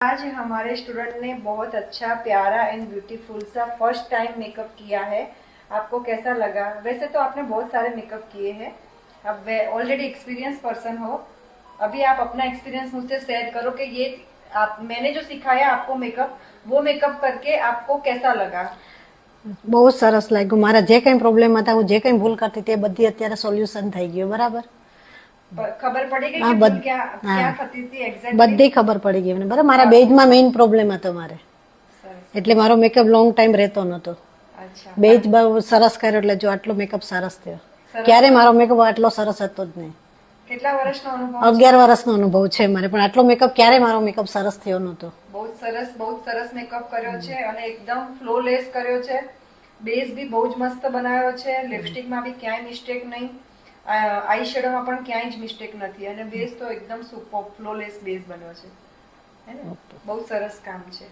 आज हमारे स्टूडेंट ने बहुत अच्छा प्यारा एंड ब्यूटीफुल सा फर्स्ट टाइम मेकअप किया है। आपको कैसा लगा? वैसे तो आपने बहुत सारे मेकअप किए हैं, अब ऑलरेडी एक्सपीरियंस पर्सन हो, अभी आप अपना एक्सपीरियंस मुझसे शेयर करो कि ये आप मैंने जो सिखाया आपको मेकअप, वो मेकअप करके आपको कैसा लगा? બહુ સરસ લાગ્યું. મારા જે કંઈ પ્રોબ્લેમ હતા, હું જે કંઈ ભૂલ કરતી હતી એ બધી અત્યારે સોલ્યુશન થઈ ગયું. બરાબર, ખબર પડી ગઈ હા, કે ભૂલ क्या क्या થતી હતી એક્ઝેક્ટલી? બધી ખબર પડી ગઈ મને. બરાબર, મારા બેઝમાં મેઇન પ્રોબ્લેમ હતો મારે, એટલે મારો મેકઅપ લોંગ ટાઈમ રહેતો નતો. અચ્છા, બેઝ બહુ સરસ કર્યો એટલે જો આટલો મેકઅપ સરસ થયો. ક્યારે મારો મેકઅપ આટલો સરસ હતો જ નહીં. કેટલા વર્ષનો અનુભવ? 11 વર્ષનો અનુભવ છે મારે, પણ આટલો મેકઅપ ક્યારે મારો મેકઅપ સરસ થયો નતો. બહુ સરસ મેકઅપ કર્યો છે અને એકદમ ફ્લોલેસ કર્યો છે. બેઝ બી બહુ જ મસ્ત બનાવ્યો છે. લિપસ્ટિકમાં બી ક્યાંય મિસ્ટેક નહીં, આઈ શેડોમાં પણ ક્યાંય જ મિસ્ટેક નથી અને બેઝ તો એકદમ સુપર ફ્લોલેસ બેઝ બન્યો છે. હે ને? બહુ સરસ કામ છે.